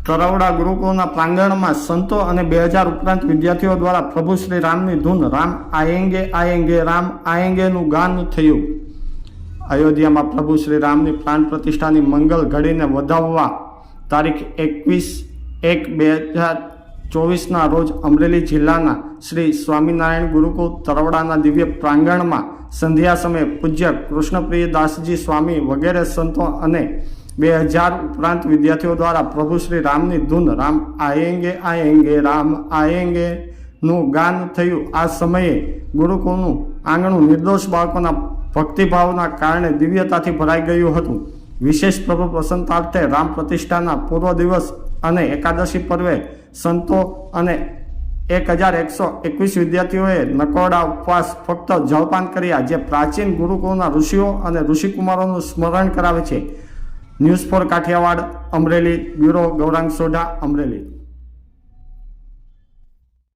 તરવડા ગુરુકુળના પ્રાંગણમાં સંતો અને 2000 ઉપરાંત વિદ્યાર્થીઓ દ્વારા પ્રભુ શ્રી રામની ધૂન રામ આયેંગે આયેંગે રામ આયેંગેનું ગાન થયું। અયોધ્યામાં પ્રભુ શ્રી રામની પ્રાણ પ્રતિષ્ઠાની મંગલ ઘડીને વધાવવા તારીખ 21/1/2024ના રોજ અમરેલી જિલ્લાના શ્રી સ્વામિનારાયણ ગુરુકુળ તરવડાના દિવ્ય પ્રાંગણમાં સંધ્યા સમયે પૂજ્ય કૃષ્ણપ્રિય દાસજી સ્વામી વગેરે સંતો અને 2000 ઉપરાંત વિદ્યાર્થીઓ દ્વારા પ્રભુ શ્રી રામની ધૂન રામ આયેંગે આયેંગે રામ આયેંગેનું ગાન થયું। આ સમયે ગુરુકુળનું આંગણું નિર્દોષ બાળકોના ભક્તિભાવના કારણે દિવ્યતાથી ભરાઈ ગયું હતું। વિશેષ પ્રભુ પ્રસન્નાર્થે રામ પ્રતિષ્ઠાના પૂર્વ દિવસ અને એકાદશી પર્વે સંતો અને 1121 વિદ્યાર્થીઓએ નકોરડા ઉપવાસ ફક્ત જળપાન કર્યા, જે પ્રાચીન ગુરુકુળના ઋષિઓ અને ઋષિકુમારોનું સ્મરણ કરાવે છે। News for Kathiawar, Amreli, bureau Gaurang Sodha, Amreli.